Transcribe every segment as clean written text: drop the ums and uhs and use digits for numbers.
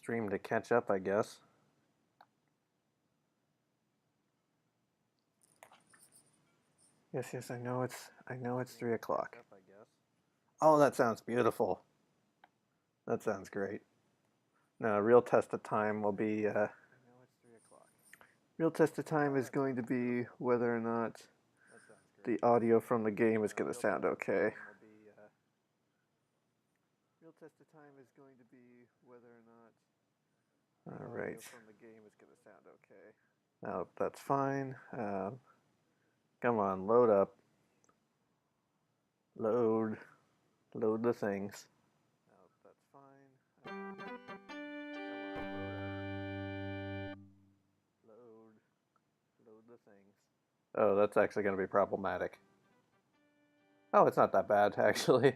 stream to catch up, I guess. Yes, I know it's 3 o'clock. Oh, that sounds beautiful. That sounds great. No, real test of time will be real test of time is going to be whether or not the audio from the game is going to sound okay. Real test of time is going to be whether or not the audio from the game is going to sound okay. No, that's fine. Come on, load up. Load the things. No, that's fine. Load the things. Oh, that's actually going to be problematic. Oh, it's not that bad, actually.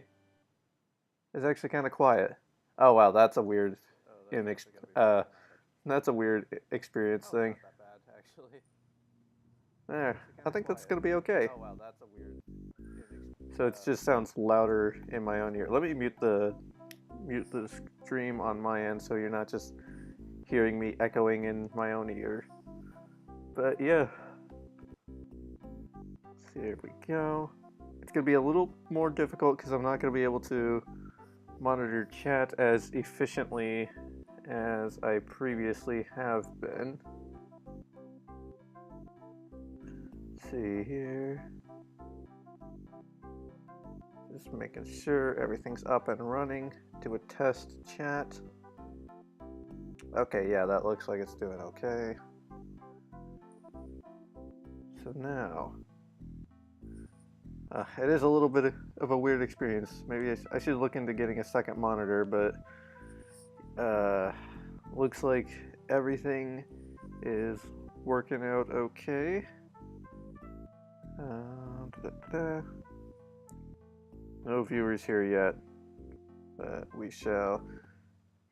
It's actually kind of quiet. Oh, wow, that's a weird, that's a weird experience thing. There, I think that's going to be okay. Oh, wow, that's a weird. So it just sounds louder in my own ear. Let me mute the stream on my end so you're not just hearing me echoing in my own ear. But yeah. There we go. It's going to be a little more difficult because I'm not going to be able to monitor chat as efficiently as I previously have been. Let's see here. Just making sure everything's up and running. Do a test chat. Okay, yeah, that looks like it's doing okay. So now, it is a little bit of a weird experience. Maybe I should look into getting a second monitor, but looks like everything is working out okay. No viewers here yet, but we shall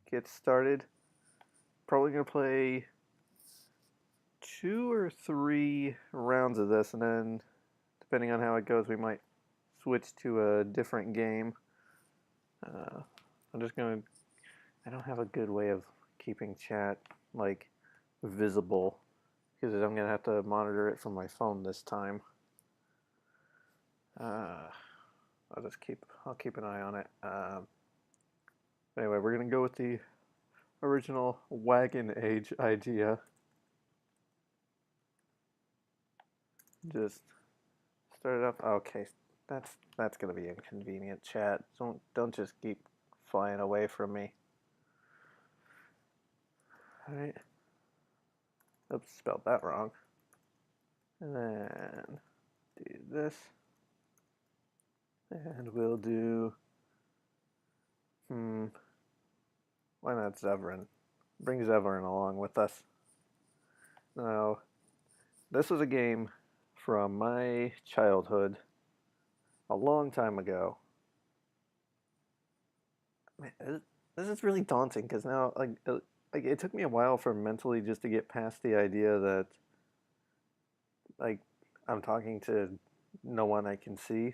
get started. Probably gonna play 2 or 3 rounds of this, and then depending on how it goes, we might switch to a different game. I'm just gonna. I don't have a good way of keeping chat like visible because I'm gonna have to monitor it from my phone this time. I'll keep an eye on it. Anyway, we're gonna go with the original Wagon Age idea. Just start it up. Okay, that's gonna be inconvenient. Chat, don't just keep flying away from me. All right. Oops, spelled that wrong. And then do this. And we'll do, why not Zevran? Bring Zevran along with us. Now, this was a game from my childhood a long time ago. Man, this is really daunting because now, like, it took me a while for mentally just to get past the idea that, like, I'm talking to no one I can see.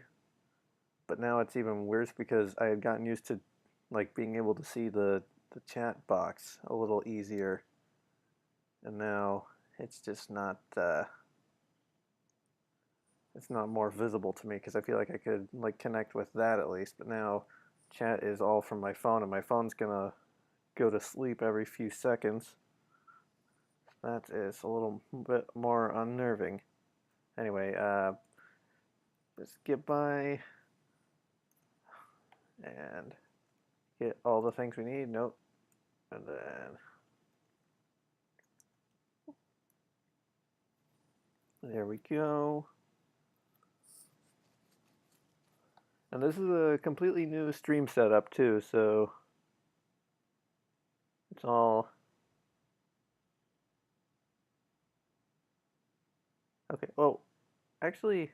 But now it's even worse because I had gotten used to like being able to see the chat box a little easier, and now it's just not it's not more visible to me because I feel like I could like connect with that at least. But now chat is all from my phone, and my phone's gonna go to sleep every few seconds. That is a little bit more unnerving. Anyway, let's get by and get all the things we need. Nope. And then there we go. And this is a completely new stream setup too, so it's all okay. Well, actually,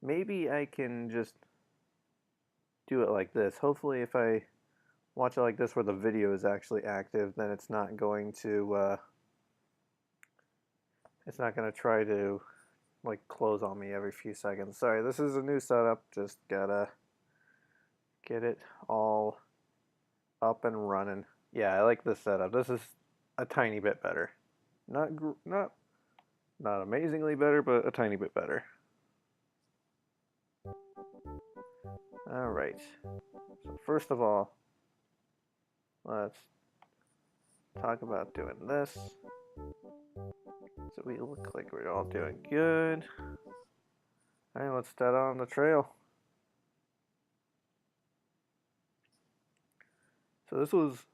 maybe I can just do it like this. Hopefully, if I watch it like this where the video is actually active, then it's not going to try to like close on me every few seconds. Sorry, this is a new setup. Just gotta get it all up and running. Yeah, I like this setup. This is a tiny bit better. Not amazingly better, but a tiny bit better. All right. So first of all, let's talk about doing this. So we look like we're all doing good. All right, let's start on the trail. So this was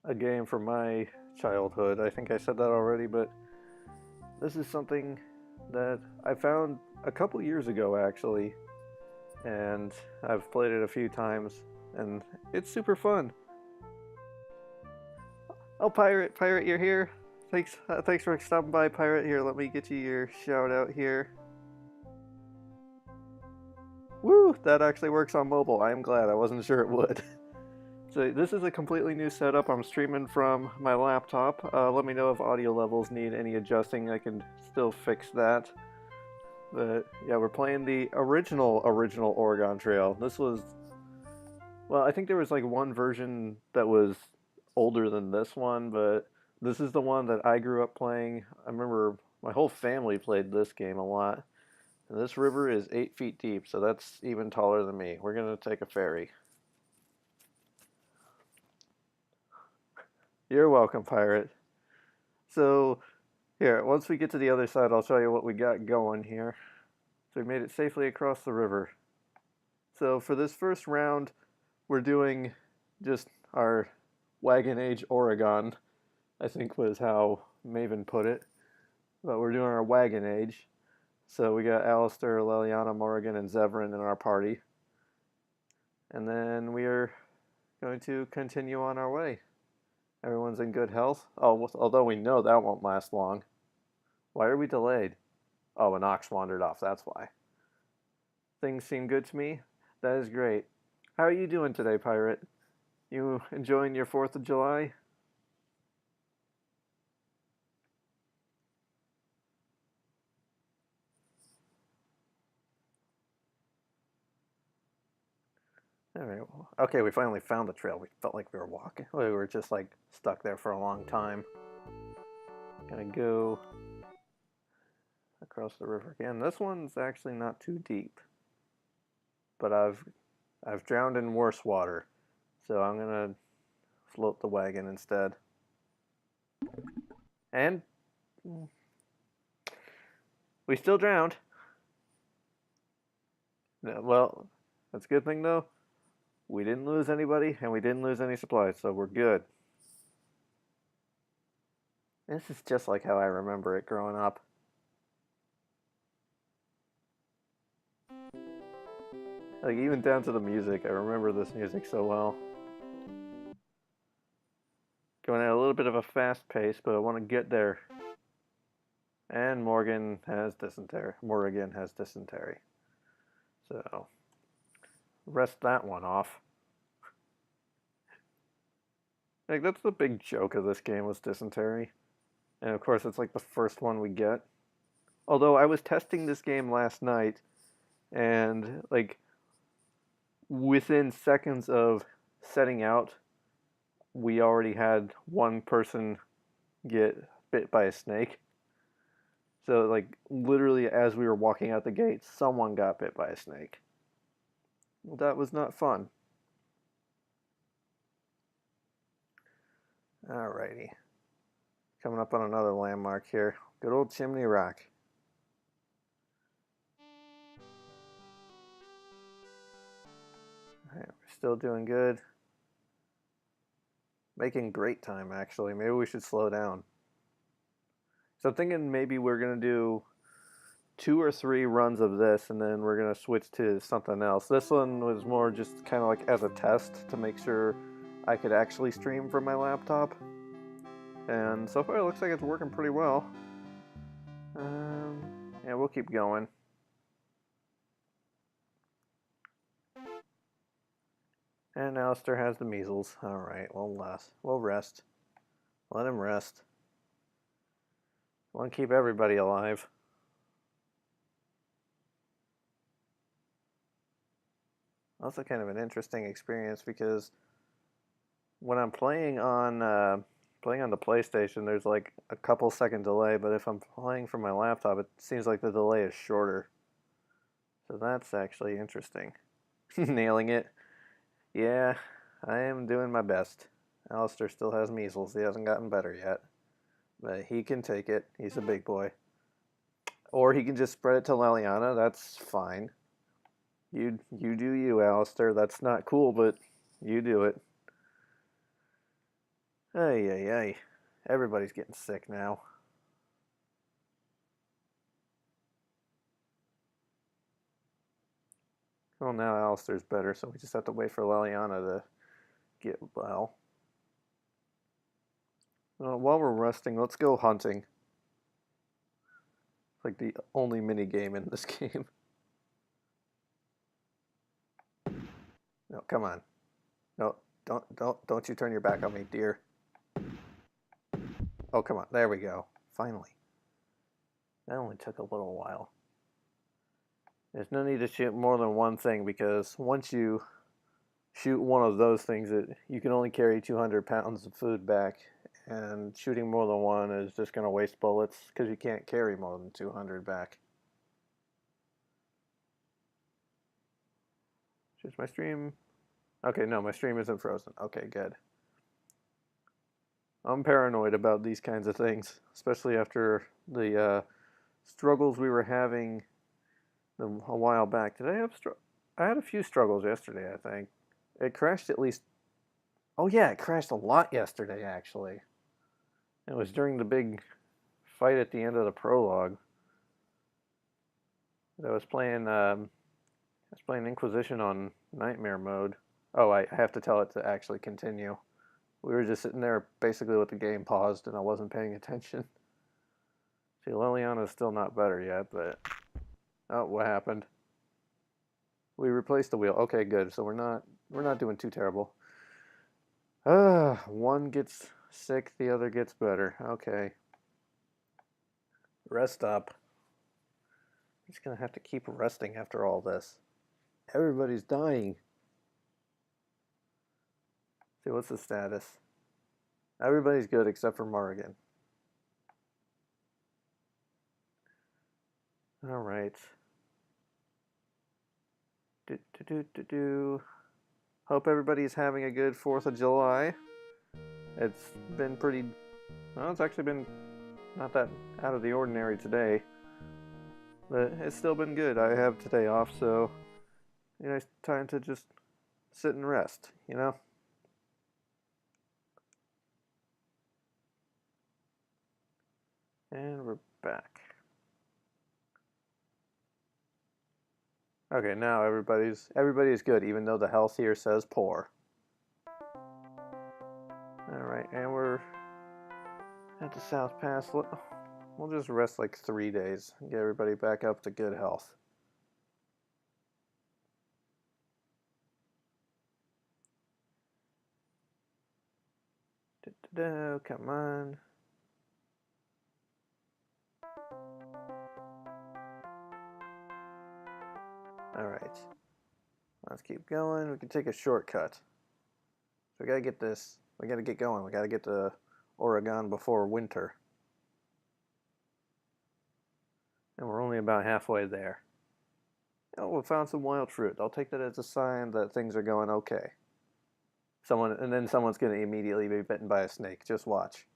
a game from my childhood. I think I said that already, but this is something that I found a couple years ago actually, and I've played it a few times, and it's super fun. Oh, Pirate, you're here. Thanks for stopping by, Pirate. Here, let me get you your shout out here. Woo! That actually works on mobile. I am glad. I wasn't sure it would. So this is a completely new setup. I'm streaming from my laptop. Let me know if audio levels need any adjusting. I can still fix that. But yeah, we're playing the original Oregon Trail. This was, well, I think there was like one version that was older than this one, but this is the one that I grew up playing. I remember my whole family played this game a lot. And this river is 8 feet deep, so that's even taller than me. We're gonna take a ferry. You're welcome, Pirate. So, here, once we get to the other side, I'll show you what we got going here. So we made it safely across the river. So for this first round, we're doing just our Wagon Age Oregon, I think was how Maven put it. But we're doing our Wagon Age. So we got Alistair, Leliana, Morrigan, and Zevran in our party. And then we are going to continue on our way. Everyone's in good health. Oh, although we know that won't last long. Why are we delayed? Oh, an ox wandered off, that's why. Things seem good to me. That is great. How are you doing today, Pirate? You enjoying your 4th of July? All right. Okay, we finally found the trail. We felt like we were walking. We were just like stuck there for a long time. Gonna go across the river again. This one's actually not too deep, but I've drowned in worse water, so I'm gonna float the wagon instead. And we still drowned. Well, that's a good thing though. We didn't lose anybody, and we didn't lose any supplies, so we're good. This is just like how I remember it growing up. Like, even down to the music, I remember this music so well. Going at a little bit of a fast pace, but I want to get there. And Morgan has dysentery. Morrigan has dysentery. So, rest that one off. Like, that's the big joke of this game was dysentery. And of course, it's like the first one we get. Although I was testing this game last night, and like within seconds of setting out, we already had one person get bit by a snake. So like literally as we were walking out the gate, someone got bit by a snake. Well, that was not fun. Alrighty. Coming up on another landmark here. Good old Chimney Rock. Alright, we're still doing good. Making great time, actually. Maybe we should slow down. So I'm thinking maybe we're going to do 2 or 3 runs of this, and then we're going to switch to something else. This one was more just kind of like as a test to make sure I could actually stream from my laptop. And so far it looks like it's working pretty well. Yeah, we'll keep going. And Alistair has the measles. Alright, we'll rest. Let him rest. Want to keep everybody alive. Also kind of an interesting experience because when I'm playing on the PlayStation, there's like a couple second delay, but if I'm playing from my laptop, it seems like the delay is shorter. So that's actually interesting. Nailing it. Yeah, I am doing my best. Alistair still has measles. He hasn't gotten better yet. But he can take it. He's a big boy. Or he can just spread it to Leliana. That's fine. You do you, Alistair. That's not cool, but you do it. Ay, ay, ay. Everybody's getting sick now. Well, now Alistair's better, so we just have to wait for Leliana to get well. While we're resting, let's go hunting. It's like the only mini game in this game. No, come on. No, don't you turn your back on me, dear. Oh, come on. There we go. Finally. That only took a little while. There's no need to shoot more than one thing because once you shoot one of those things, you can only carry 200 pounds of food back, and shooting more than one is just going to waste bullets because you can't carry more than 200 back. Is my stream? Okay, no, my stream isn't frozen. Okay, good. I'm paranoid about these kinds of things, especially after the struggles we were having a while back. Did I have I had a few struggles yesterday, I think. It crashed at least. Oh yeah, it crashed a lot yesterday actually. It was during the big fight at the end of the prologue. I was playing Inquisition on Nightmare mode. Oh, I have to tell it to actually continue. We were just sitting there basically with the game paused, and I wasn't paying attention. See, Leliana's still not better yet, but oh, what happened? We replaced the wheel. Okay, good. So we're not doing too terrible. One gets sick, the other gets better. Okay. Rest up. I'm just gonna have to keep resting after all this. Everybody's dying. See, what's the status? Everybody's good except for Morrigan. All right. Hope everybody's having a good 4th of July. It's been pretty. Well, it's actually been not that out of the ordinary today, but it's still been good. I have today off, so it's time to just sit and rest, you know? And we're back. Okay, now everybody's good, even though the health here says poor. Alright, and we're at the South Pass. We'll just rest like 3 days and get everybody back up to good health. Come on. Alright. Let's keep going. We can take a shortcut. So we gotta get this. We gotta get going. We gotta get to Oregon before winter. And we're only about halfway there. Oh, we found some wild fruit. I'll take that as a sign that things are going okay. And then someone's gonna immediately be bitten by a snake. Just watch.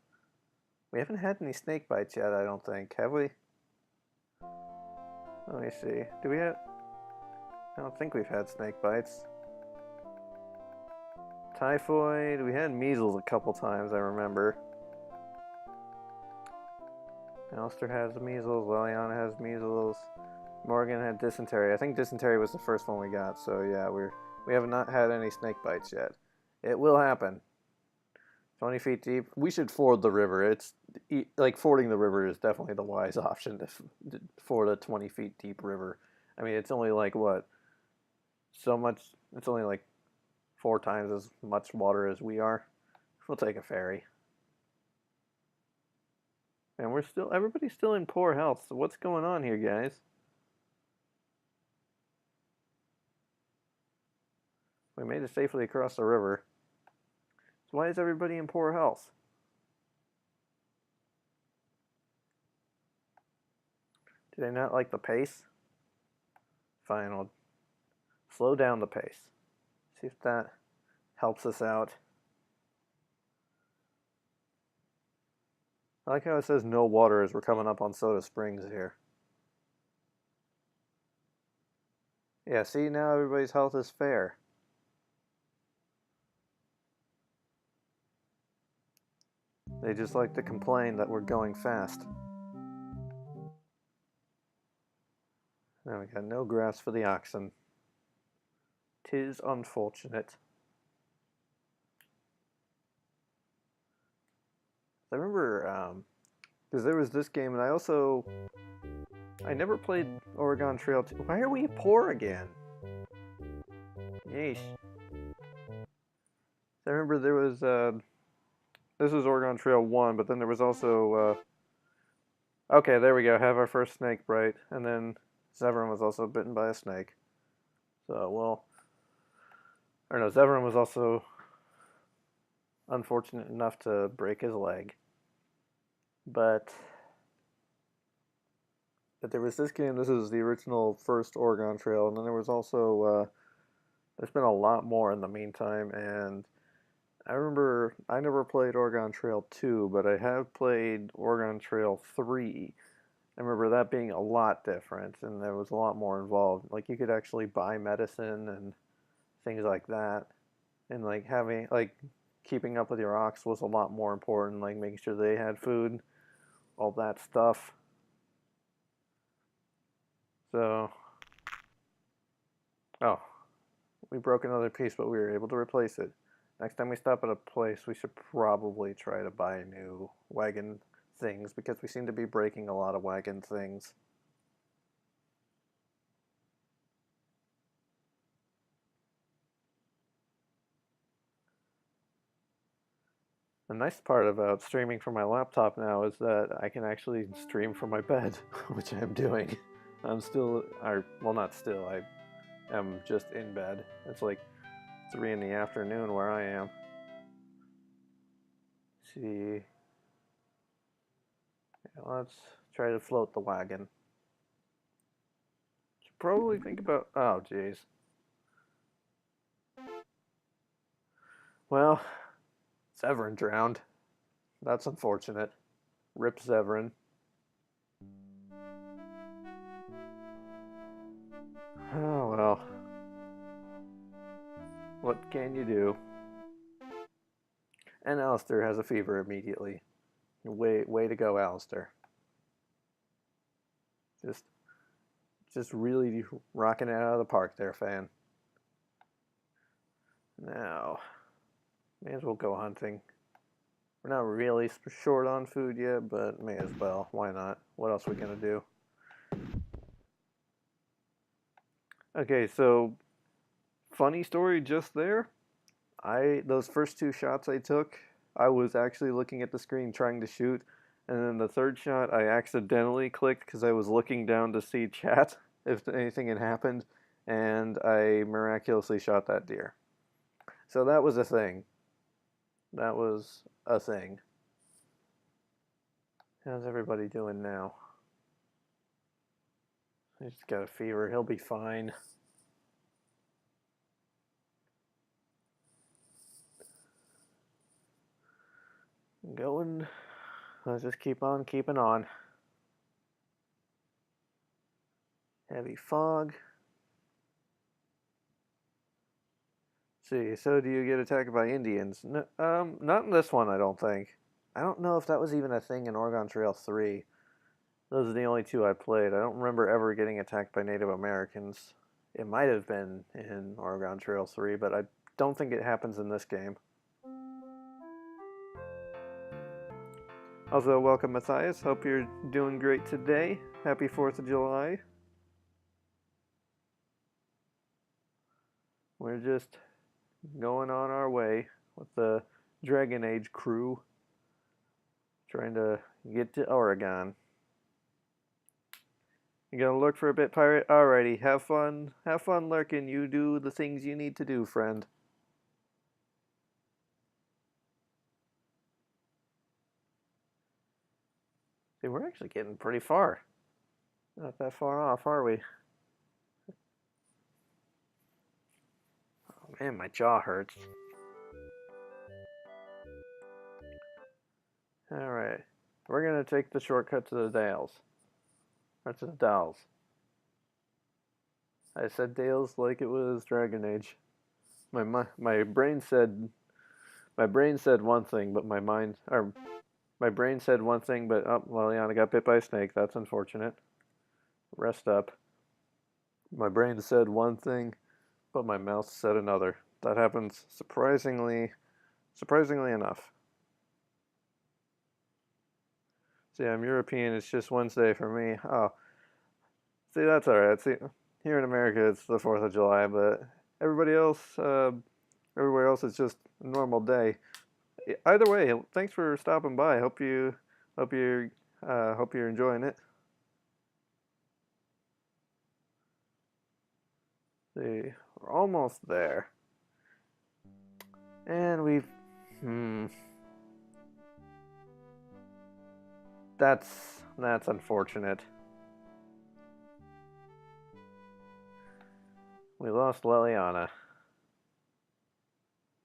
We haven't had any snake bites yet, I don't think. Have we? Let me see. Do we have... I don't think we've had snake bites. Typhoid. We had measles a couple times, I remember. Alistair has measles. Leliana has measles. Morgan had dysentery. I think dysentery was the first one we got. So yeah, we have not had any snake bites yet. It will happen. 20 feet deep. We should ford the river. It's like fording the river is definitely the wise option to ford a 20 feet deep river. I mean, it's only like what? So much. It's only like 4 times as much water as we are. We'll take a ferry. And everybody's still in poor health. So what's going on here, guys? We made it safely across the river. Why is everybody in poor health? Do they not like the pace? Fine, I'll slow down the pace. See if that helps us out. I like how it says no water as we're coming up on Soda Springs here. Yeah, see, now everybody's health is fair. They just like to complain that we're going fast. Now we got no grass for the oxen. 'Tis unfortunate. I remember, because there was this game, and I never played Oregon Trail 2. Why are we poor again? Yeesh. I remember there was, this was Oregon Trail 1, but then there was also, okay, there we go, have our first snake bite, and then Severin was also bitten by a snake. So, well, or no, Severin was also unfortunate enough to break his leg. But there was this game, this is the original first Oregon Trail, and then there was also, there's been a lot more in the meantime, and I remember I never played Oregon Trail 2, but I have played Oregon Trail 3. I remember that being a lot different, and there was a lot more involved. Like, you could actually buy medicine and things like that, and like having, like, keeping up with your ox was a lot more important, like making sure they had food, all that stuff. So, oh, we broke another piece, but we were able to replace it. Next time we stop at a place, we should probably try to buy new wagon things, because we seem to be breaking a lot of wagon things. The nice part about streaming from my laptop now is that I can actually stream from my bed, which I'm doing. I'm still, well, not still, I am just in bed. It's like 3 in the afternoon where I am. Let's see. Yeah, let's try to float the wagon. Should probably think about, oh jeez. Well, Severin drowned. That's unfortunate. Rip Severin. Oh well. What can you do? And Alistair has a fever immediately. Way to go, Alistair. Just really rocking it out of the park there, fan. Now, may as well go hunting. We're not really short on food yet, but may as well. Why not? What else are we gonna do? Okay, so funny story just there. Those first 2 shots I took, I was actually looking at the screen trying to shoot, and then the third shot I accidentally clicked because I was looking down to see chat if anything had happened, and I miraculously shot that deer. So that was a thing. That was a thing. How's everybody doing now? He's got a fever. He'll be fine. Going. Let's just keep on keeping on. Heavy fog. See, so do you get attacked by Indians? No, not in this one, I don't think. I don't know if that was even a thing in Oregon Trail 3. Those are the only 2 I played. I don't remember ever getting attacked by Native Americans. It might have been in Oregon Trail 3, but I don't think it happens in this game. Also, welcome Matthias. Hope you're doing great today. Happy 4th of July. We're just going on our way with the Dragon Age crew, trying to get to Oregon. You gonna lurk for a bit, pirate? Alrighty, have fun lurking. You do the things you need to do, friend. See, we're actually getting pretty far. Not that far off, are we? Oh man, my jaw hurts. Alright. We're gonna take the shortcut to the Dales. Or to the Dals. I said Dales like it was Dragon Age. My brain said one thing, but my brain said one thing, but oh, Leliana got bit by a snake. That's unfortunate. Rest up. My brain said one thing, but my mouth said another. That happens surprisingly enough. See, I'm European. It's just Wednesday for me. Oh, see, that's all right. See, here in America, it's the 4th of July, but everybody else, everywhere else, it's just a normal day. Either way, thanks for stopping by. Hope you, hope you're enjoying it. See, we're almost there, and that's unfortunate. We lost Leliana.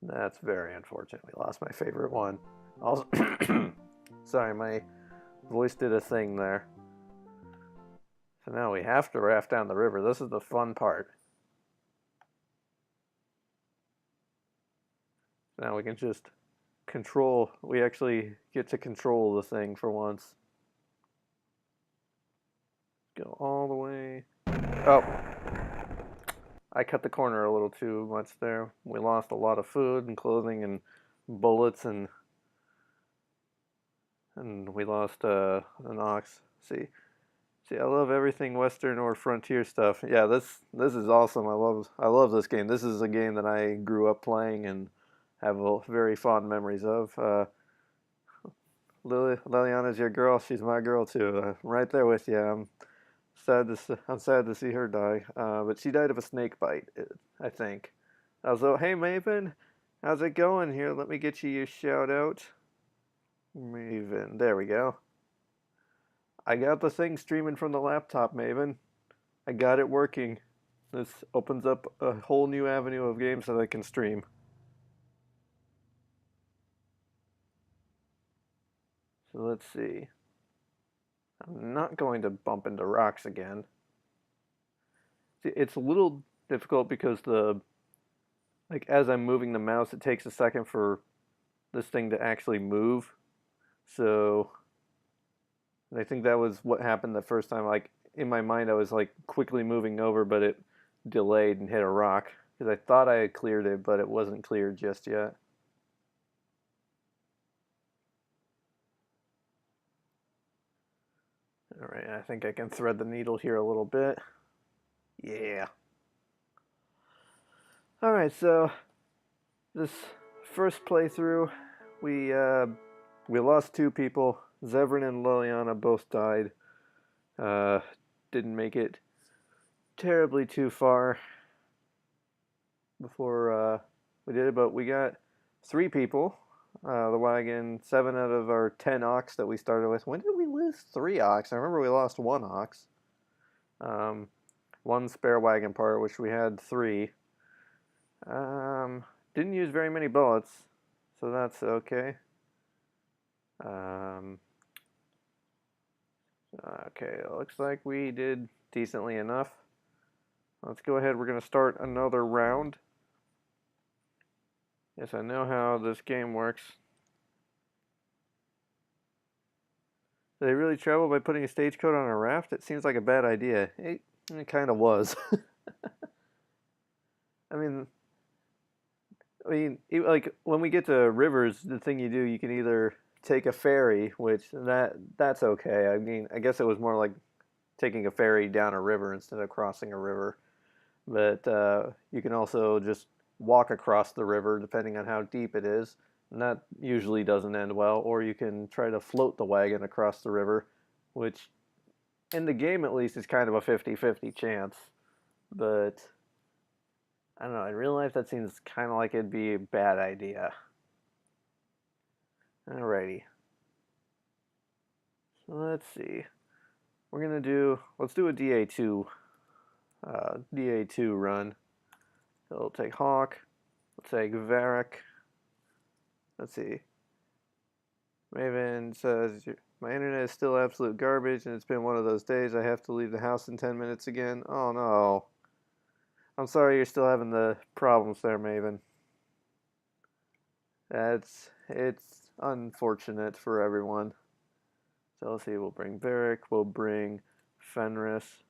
That's very unfortunate. We lost my favorite one. Also, sorry, my voice did a thing there. So now we have to raft down the river. This is the fun part. Now we can just control. We actually get to control the thing for once. Go all the way. Oh. I cut the corner a little too much there. We lost a lot of food and clothing and bullets and we lost an ox. See, I love everything Western or Frontier stuff. Yeah, this is awesome. I love this game. This is a game that I grew up playing and have very fond memories of. Leliana's your girl. She's my girl too. Right there with you. I'm sad to see her die. But she died of a snake bite, I think. Also, hey Maven, how's it going? Here, let me get you your shout out. Maven, there we go. I got the thing streaming from the laptop, Maven. I got it working. This opens up a whole new avenue of games that I can stream. So let's see. I'm not going to bump into rocks again. See, it's a little difficult because as I'm moving the mouse, it takes a second for this thing to actually move. So I think that was what happened the first time. Like in my mind, I was like quickly moving over, but it delayed and hit a rock because I thought I had cleared it, but it wasn't cleared just yet. All right, I think I can thread the needle here a little bit. Yeah. All right, so this first playthrough, we lost 2 people. Zevran and Leliana both died. Didn't make it terribly too far before we did it, but we got 3 people. The wagon, 7 out of our 10 ox that we started with. When did we lose 3 ox? I remember we lost 1 ox. 1 spare wagon part, which we had 3. Didn't use very many bullets, so that's okay. Okay, looks like we did decently enough. Let's go ahead. We're going to start another round. Yes, I know how this game works. Do they really travel by putting a stagecoach on a raft? It seems like a bad idea. It kind of was. I mean, like when we get to rivers, the thing you do, you can either take a ferry, which that's okay. I mean, I guess it was more like taking a ferry down a river instead of crossing a river. But you can also just walk across the river depending on how deep it is, and that usually doesn't end well. Or you can try to float the wagon across the river, which in the game at least is kind of a 50-50 chance. But I don't know, in real life that seems kind of like it'd be a bad idea. Alrighty. let's see. Let's do a DA2, DA2 run. So we'll take Hawk, we'll take Varric. Let's see. Maven says, my internet is still absolute garbage and it's been one of those days I have to leave the house in 10 minutes again. Oh no. I'm sorry you're still having the problems there, Maven. It's unfortunate for everyone. So let's see, we'll bring Varric, we'll bring Fenris.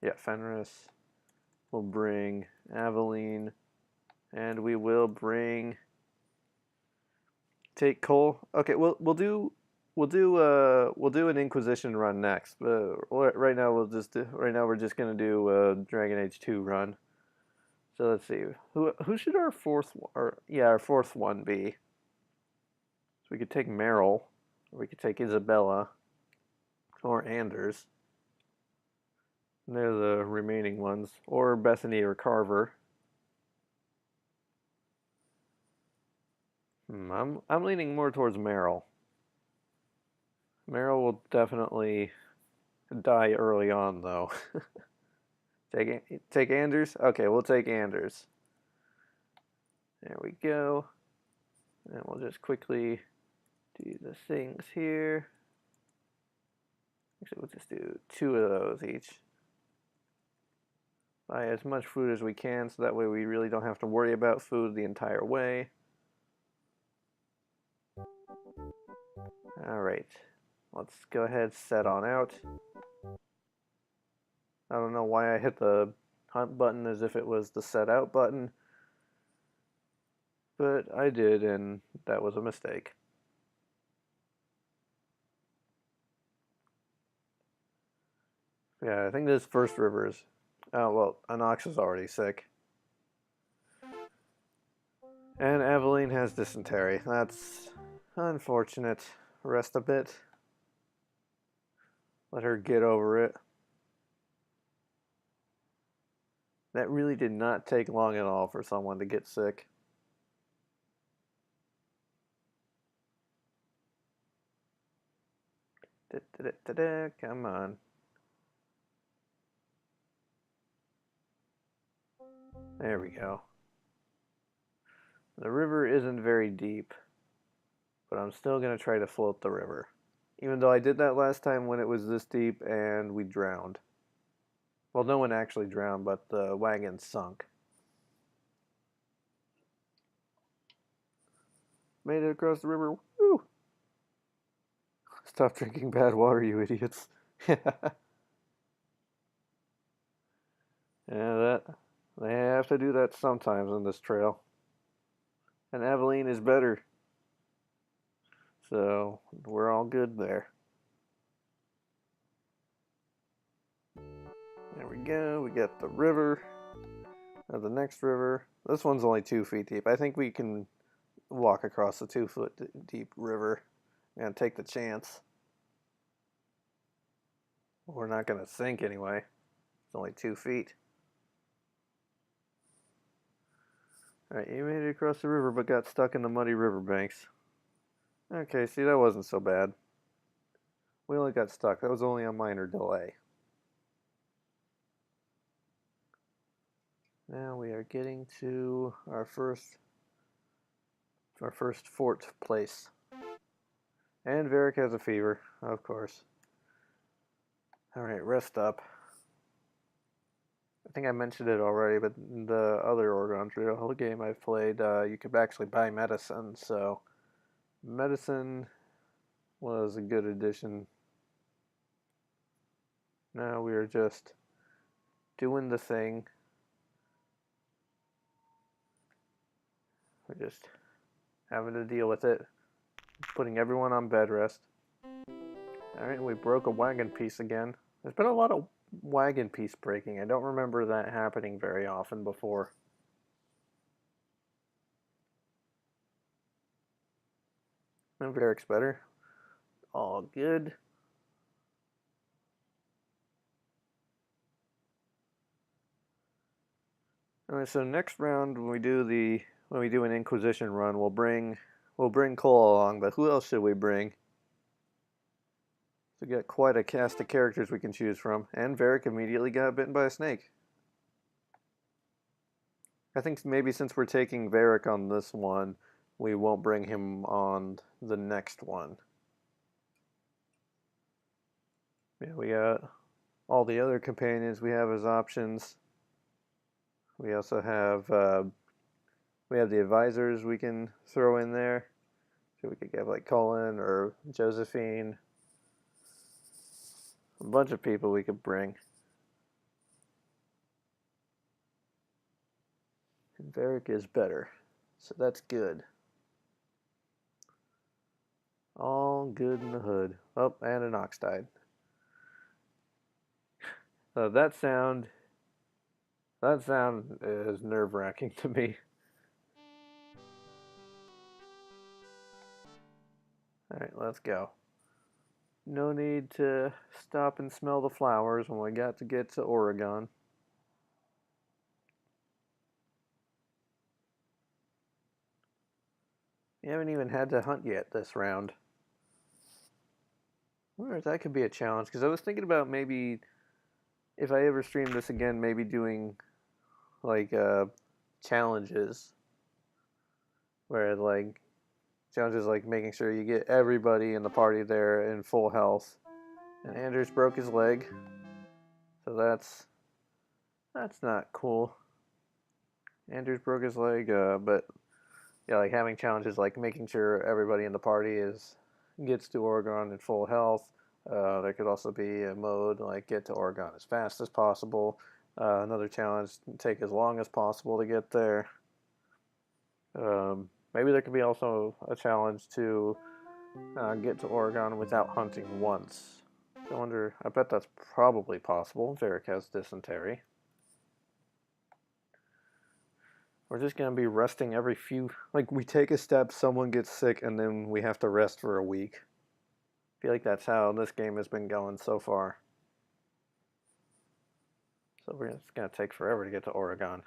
Yeah, Fenris. We'll bring Aveline. And we will bring take Cole. Okay, we'll do an Inquisition run next. But right now we're just gonna do a Dragon Age 2 run. So let's see. Who should our fourth one be? So we could take Meryl, or we could take Isabella, or Anders. And they're the remaining ones, or Bethany or Carver. I'm leaning more towards Meryl. Meryl will definitely die early on, though. Take Anders? Okay, we'll take Anders. There we go. And we'll just quickly do the things here. Actually, we'll just do 2 of those each. Buy as much food as we can, so that way we really don't have to worry about food the entire way. Alright, let's go ahead, set on out. I don't know why I hit the hunt button as if it was the set out button, but I did, and that was a mistake. Yeah, I think this first river is... Oh, well, Anox is already sick. And Aveline has dysentery. That's unfortunate. Rest a bit. Let her get over it. That really did not take long at all for someone to get sick. Come on. There we go. The river isn't very deep, but I'm still going to try to float the river. Even though I did that last time when it was this deep and we drowned. Well, no one actually drowned, but the wagon sunk. Made it across the river. Woo! Stop drinking bad water, you idiots. Yeah, they have to do that sometimes on this trail. And Aveline is better. So, we're all good there. There we go. We got the river. Now the next river. This one's only 2 feet deep. I think we can walk across the 2 foot deep river and take the chance. We're not going to sink anyway. It's only 2 feet. Alright, you made it across the river but got stuck in the muddy riverbanks. Okay, see, that wasn't so bad. We only got stuck. That was only a minor delay. Now we are getting to our first fort place. And Varric has a fever, of course. Alright, rest up. I think I mentioned it already, but the other Oregon Trail game I've played, you could actually buy medicine, so medicine was a good addition. Now we are just doing the thing. We're just having to deal with it. Putting everyone on bed rest. Alright, we broke a wagon piece again. There's been a lot of wagon piece breaking. I don't remember that happening very often before. And Varric's better. All good. Alright, so next round when we do an Inquisition run, we'll bring Cole along, but who else should we bring? So we got quite a cast of characters we can choose from, and Varric immediately got bitten by a snake. I think maybe since we're taking Varric on this one, we won't bring him on the next one. Yeah, we got all the other companions we have as options. We also have we have the advisors we can throw in there. So we could get like Colin or Josephine. A bunch of people we could bring. And Varric is better, so that's good. All good in the hood. Oh, and an ox died. That sound is nerve-wracking to me. Alright, let's go. No need to stop and smell the flowers when we got to get to Oregon. We haven't even had to hunt yet this round. I wonder if that could be a challenge, because I was thinking about maybe, if I ever stream this again, maybe doing, like, challenges. Where, like, challenges like making sure you get everybody in the party there in full health. And Anders broke his leg. So that's not cool. Anders broke his leg, but yeah, like having challenges like making sure everybody in the party gets to Oregon in full health. There could also be a mode like get to Oregon as fast as possible. Another challenge, take as long as possible to get there. Maybe there could be also a challenge to get to Oregon without hunting once. I wonder, I bet that's probably possible. Varric has dysentery. We're just going to be resting every few... Like, we take a step, someone gets sick, and then we have to rest for a week. I feel like that's how this game has been going so far. So it's going to take forever to get to Oregon.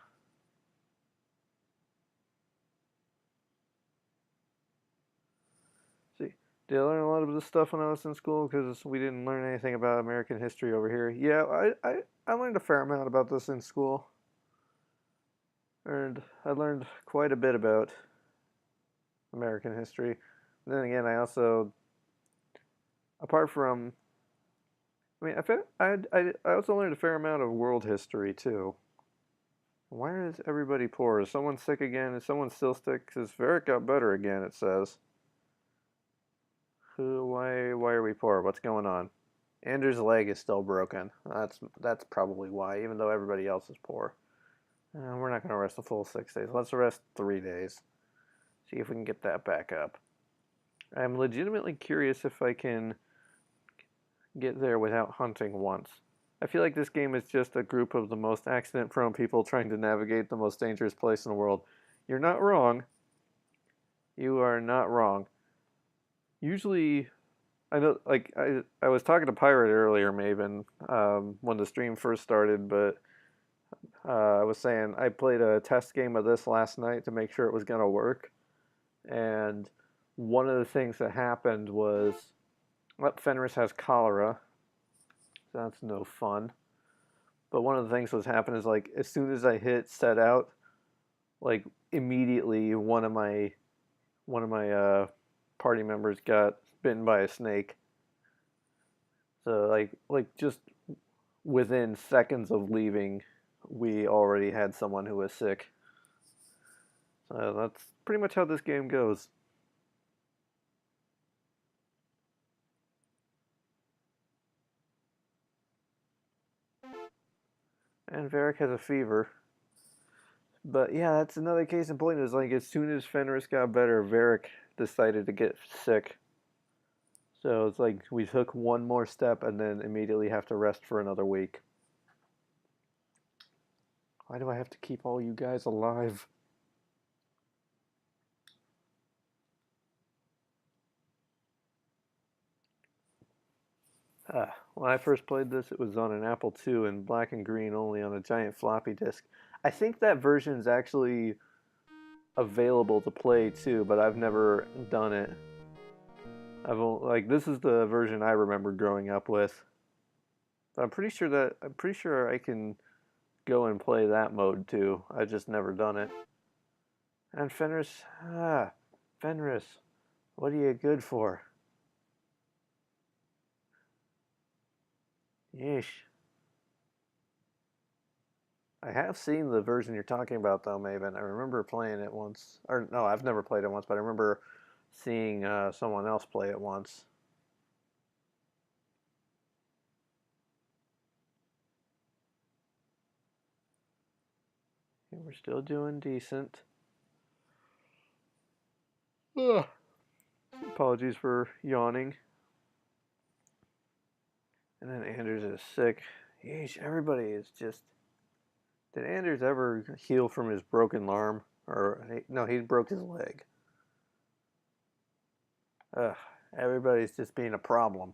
See, did I learn a lot of this stuff when I was in school? Because we didn't learn anything about American history over here. Yeah, I learned a fair amount about this in school. I learned quite a bit about American history. And then again, I also, apart from, I mean, I also learned a fair amount of world history too. Why is everybody poor? Is someone sick again? Is someone still sick? Because Varric got better again, it says. Why are we poor? What's going on? Andrew's leg is still broken. That's probably why, even though everybody else is poor. We're not going to rest a full 6 days. Let's rest 3 days. See if we can get that back up. I'm legitimately curious if I can get there without hunting once. I feel like this game is just a group of the most accident-prone people trying to navigate the most dangerous place in the world. You're not wrong. You are not wrong. Usually, I know, like, I was talking to Pirate earlier, Maven, when the stream first started, but I was saying I played a test game of this last night to make sure it was going to work. And one of the things that happened was, Fenris has cholera. So that's no fun. But one of the things that's happened is, like, as soon as I hit set out, like, immediately one of my party members got bitten by a snake. So, like just within seconds of leaving, we already had someone who was sick. So that's pretty much how this game goes. And Varric has a fever. But yeah, that's another case in point. Is like as soon as Fenris got better, Varric decided to get sick. So it's like we took one more step and then immediately have to rest for another week. Why do I have to keep all you guys alive? When I first played this, it was on an Apple II in black and green only on a giant floppy disk. I think that version is actually available to play too, but I've never done it. like this is the version I remember growing up with. But I'm pretty sure I can go and play that mode too. I just never done it. And Fenris, Fenris, what are you good for? Yeesh. I have seen the version you're talking about though, Maven. I remember playing it once. Or no, I've never played it once, but I remember seeing someone else play it once. And we're still doing decent. Ugh. Apologies for yawning. And then Anders is sick. Yeesh, everybody is just. Did Anders ever heal from his broken arm? Or no, he broke his leg. Ugh, everybody's just being a problem.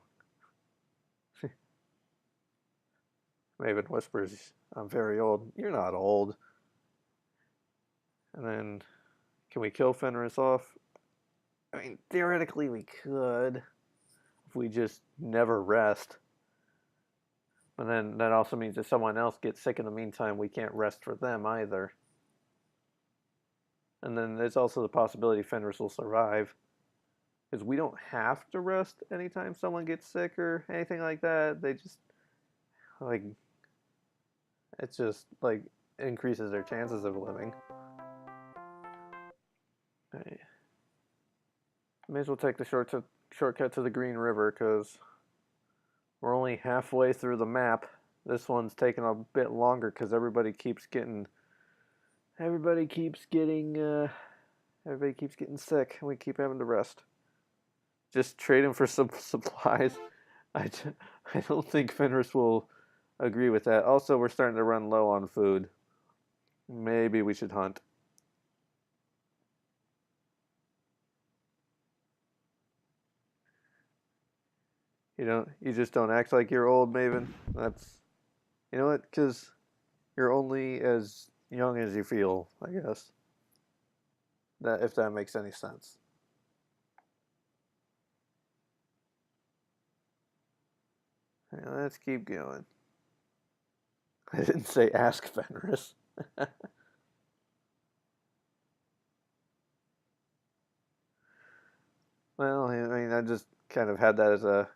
Maven whispers, "I'm very old." You're not old. And then, can we kill Fenris off? I mean, theoretically we could, if we just never rest. But then that also means if someone else gets sick in the meantime, we can't rest for them either. And then there's also the possibility Fenris will survive. Because we don't have to rest anytime someone gets sick or anything like that. They just, like, it just, like, increases their chances of living. Right. May as well take the shortcut to the Green River, because we're only halfway through the map. This one's taking a bit longer because everybody keeps getting sick, and we keep having to rest. Just trade him for some supplies. I don't think Fenris will agree with that. Also, we're starting to run low on food. Maybe we should hunt. You just don't act like you're old, Maven. You know what? Because you're only as young as you feel, I guess. That if that makes any sense. Yeah, let's keep going. I didn't say ask Fenris. Well, I mean, I just kind of had that as a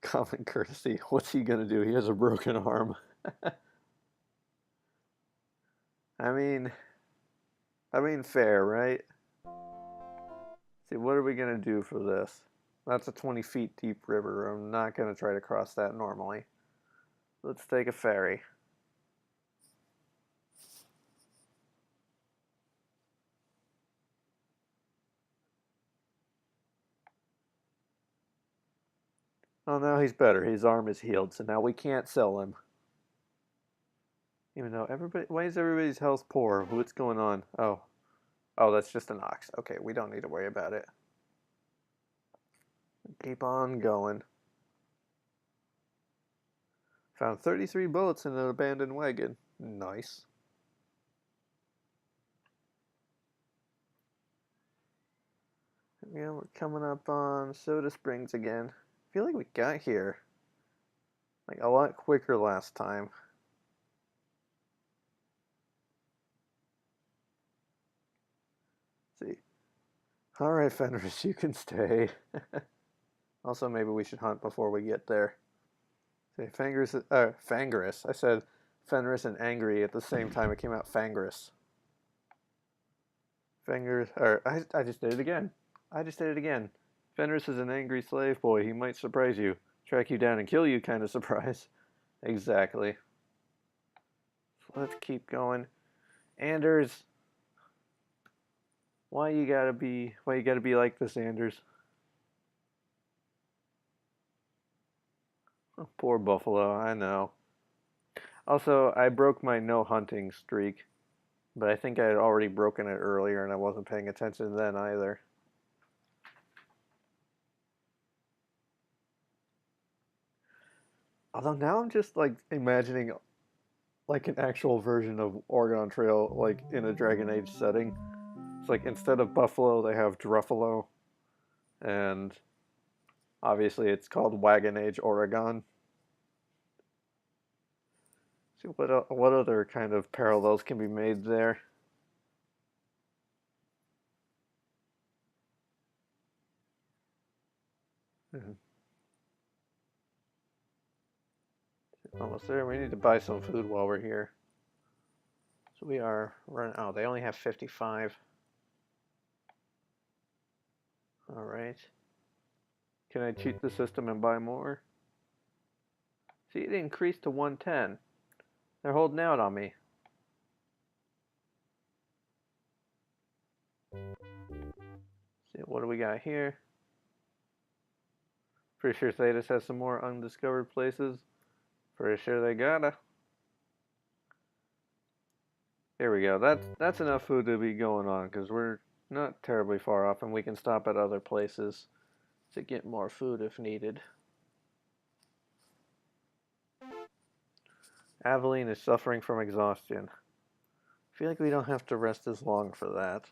common courtesy. What's he gonna do? He has a broken arm. I mean, fair, right? See, what are we gonna do for this? That's a 20 feet deep river. I'm not gonna try to cross that normally. Let's take a ferry. Oh, now he's better. His arm is healed, so now we can't sell him. Even though why is everybody's health poor? What's going on? Oh, that's just an ox. Okay, we don't need to worry about it. Keep on going. Found 33 bullets in an abandoned wagon. Nice. Yeah, we're coming up on Soda Springs again. I feel like we got here like a lot quicker last time. Let's see. Alright, Fenris, you can stay. Also, maybe we should hunt before we get there. See, Fangris. I said Fenris and Angry at the same time. It came out Fangris. I just did it again. Fenris is an angry slave boy. He might surprise you, track you down and kill you, kind of surprise. Exactly. So let's keep going. Anders, why you gotta be like this, Anders? Oh, poor buffalo. I know. Also, I broke my no hunting streak, but I think I had already broken it earlier, and I wasn't paying attention then either. Although now I'm just like imagining like an actual version of Oregon Trail, like in a Dragon Age setting. It's like instead of buffalo, they have Druffalo, and Obviously, it's called Wagon Age Oregon. See what other kind of parallels can be made there. Mhm. Almost there. We need to buy some food while we're here. So we are running. Oh, they only have 55. All right. Can I cheat the system and buy more? See, it increased to 110. They're holding out on me. See, what do we got here? Pretty sure Thetis has some more undiscovered places. Pretty sure they gotta. Here we go. That's enough food to be going on because we're not terribly far off, and we can stop at other places to get more food if needed. Aveline is suffering from exhaustion. I feel like we don't have to rest as long for that.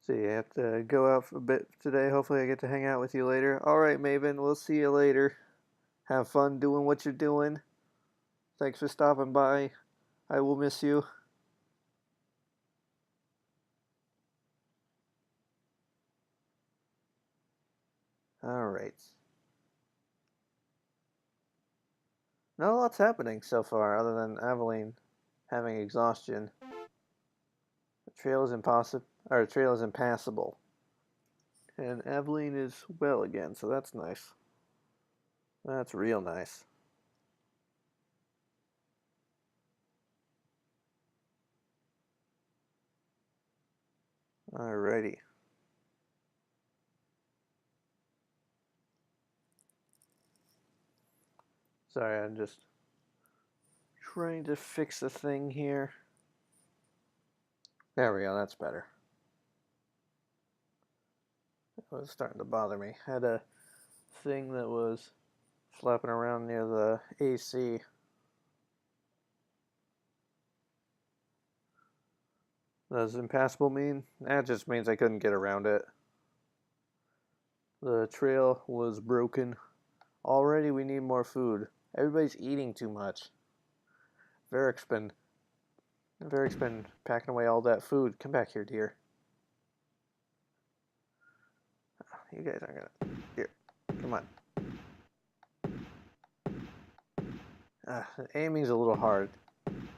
See, I have to go out for a bit today. Hopefully, I get to hang out with you later. All right, Maven, we'll see you later. Have fun doing what you're doing. Thanks for stopping by. I will miss you. All right. Not a lot's happening so far other than Aveline having exhaustion. The trail is impossible, or the trail is impassable. And Aveline is well again, so that's nice. That's real nice. Alrighty. Sorry, I'm just trying to fix a thing here. There we go, that's better. It was starting to bother me. I had a thing that was flapping around near the AC. Does impassable mean? That just means I couldn't get around it. The trail was broken. Already we need more food. Everybody's eating too much. Varric's been packing away all that food. Come back here, dear. You guys aren't gonna. Here, come on. Aiming's a little hard.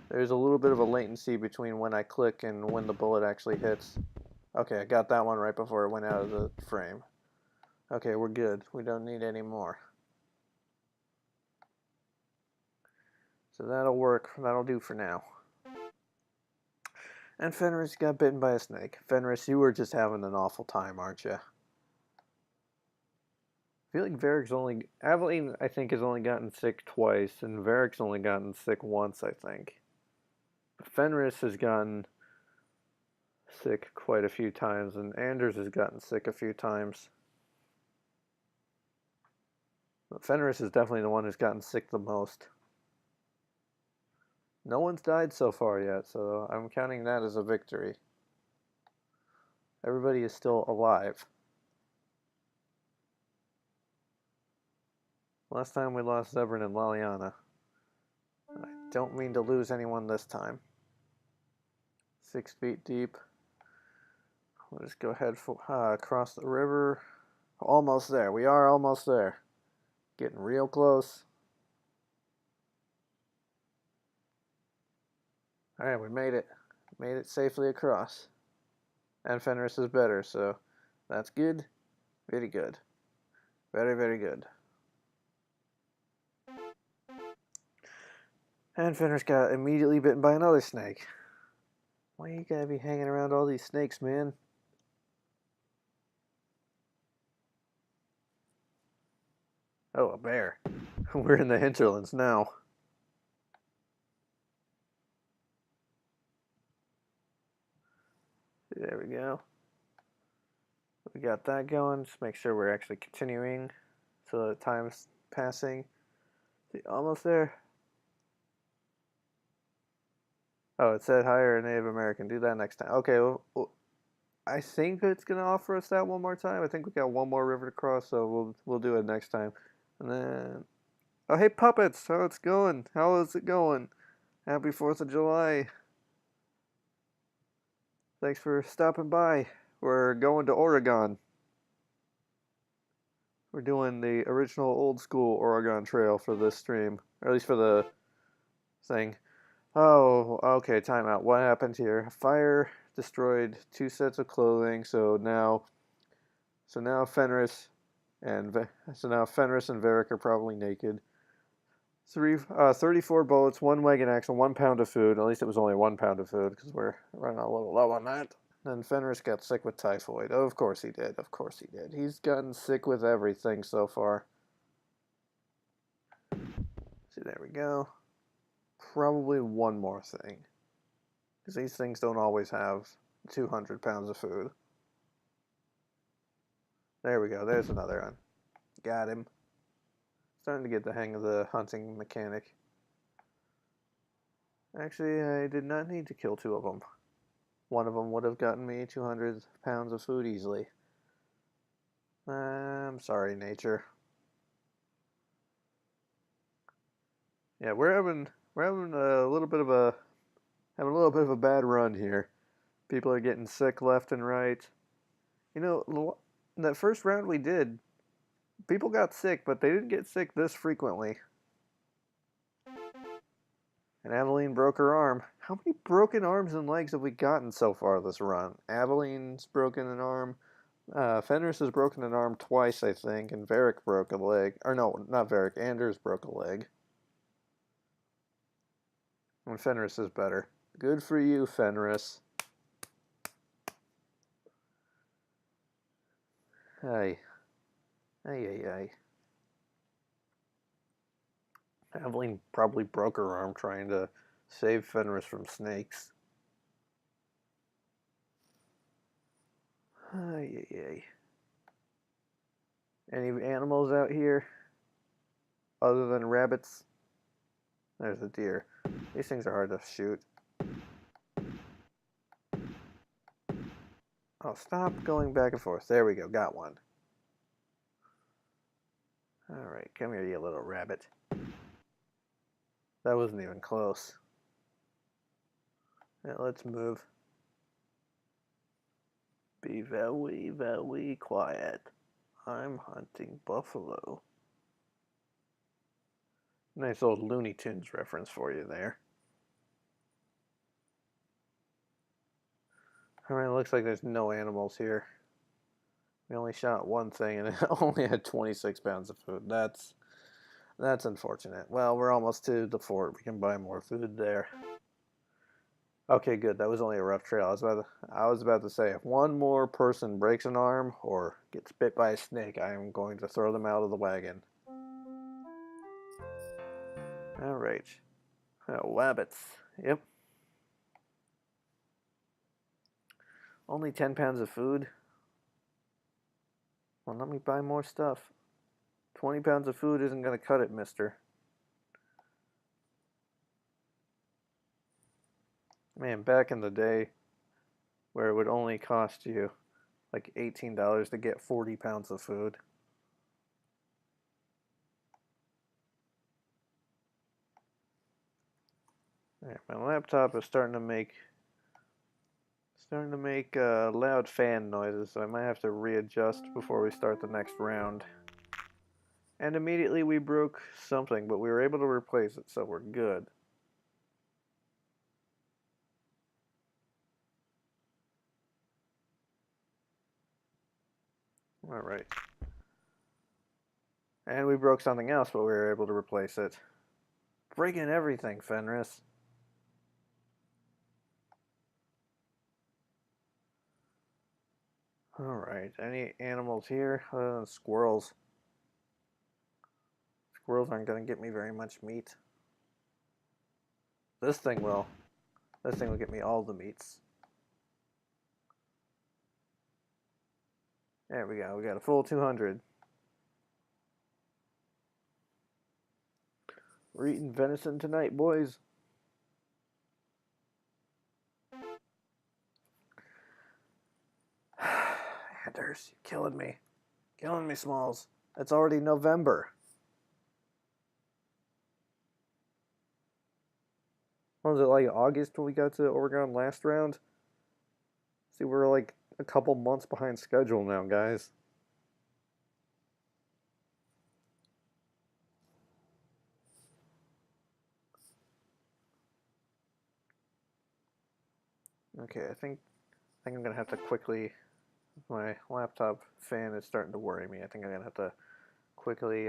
There's a little bit of a latency between when I click and when the bullet actually hits. Okay, I got that one right before it went out of the frame. Okay, we're good. We don't need any more. So that'll work. That'll do for now. And Fenris got bitten by a snake. Fenris, you were just having an awful time, aren't you? I feel like Varric's only... Aveline, I think, has only gotten sick twice, and Varric's only gotten sick once, I think. But Fenris has gotten sick quite a few times, and Anders has gotten sick a few times. But Fenris is definitely the one who's gotten sick the most. No one's died so far yet, so I'm counting that as a victory. Everybody is still alive. Last time we lost Zebrin and Laliana. I don't mean to lose anyone this time. 6 feet deep. We'll just go ahead for, across the river. Almost there. We are almost there. Getting real close. Alright, we made it. Made it safely across. And Fenris is better, so that's good. Very good. Very, very good. And Fenris got immediately bitten by another snake. Why you gotta be hanging around all these snakes, man? Oh, a bear. We're in the hinterlands now. There we go. We got that going. Just make sure we're actually continuing so the time's passing. See, almost there. Oh, it said hire a Native American. Do that next time. Okay, well, I think it's gonna offer us that one more time. I think we got one more river to cross, so we'll do it next time. And then, oh hey puppets, how it's going? How is it going? Happy 4th of July. Thanks for stopping by. We're going to Oregon. We're doing the original old school Oregon Trail for this stream, or at least for the thing. Oh, okay, timeout. What happened here? Fire destroyed 2 sets of clothing, so now Fenris and Varric are probably naked. 34 bullets, 1 wagon axle, 1 pound of food. At least it was only 1 pound of food because we're running a little low on that. Then Fenris got sick with typhoid. Of course he did. Of course he did. He's gotten sick with everything so far. See, there we go. Probably one more thing. Because these things don't always have 200 pounds of food. There we go. There's another one. Got him. Starting to get the hang of the hunting mechanic. Actually, I did not need to kill 2 of them. One of them would have gotten me 200 pounds of food easily. I'm sorry, nature. Yeah, we're having a little bit of a bad run here. People are getting sick left and right. You know, that first round we did, people got sick, but they didn't get sick this frequently. And Aveline broke her arm. How many broken arms and legs have we gotten so far this run? Aveline's broken an arm. Fenris has broken an arm twice, I think, and Varric broke a leg. Or no, not Varric. Anders broke a leg. And Fenris is better. Good for you, Fenris. Hey. Hey. Aveline probably broke her arm trying to save Fenris from snakes. Ay. Any animals out here other than rabbits? There's a deer. These things are hard to shoot. Oh, stop going back and forth. There we go. Got one. Alright, come here, you little rabbit. That wasn't even close. Now let's move. Be very, very quiet. I'm hunting buffalo. Nice old Looney Tunes reference for you there. Alright, looks like there's no animals here. We only shot one thing and it only had 26 pounds of food. That's unfortunate. Well, we're almost to the fort. We can buy more food there. Okay, good. That was only a rough trail. I was about to say, if one more person breaks an arm or gets bit by a snake, I am going to throw them out of the wagon. Alright. Oh, wabbits. Yep. Only 10 pounds of food? Well, let me buy more stuff. 20 pounds of food isn't going to cut it, mister. Man, back in the day, where it would only cost you like $18 to get 40 pounds of food. Right, my laptop is starting to make loud fan noises, so I might have to readjust before we start the next round. And immediately we broke something, but we were able to replace it, so we're good. Alright. And we broke something else, but we were able to replace it. Breaking everything, Fenris. Alright, any animals here? Squirrels. Squirrels aren't going to get me very much meat. This thing will. This thing will get me all the meats. There we go. We got a full 200. We're eating venison tonight, boys. Anders, you're killing me. Killing me, Smalls. It's already November. What was it, like August when we got to Oregon last round? See, we're like a couple months behind schedule now, guys. Okay, I think I'm gonna have to quickly. My laptop fan is starting to worry me. I think I'm gonna have to quickly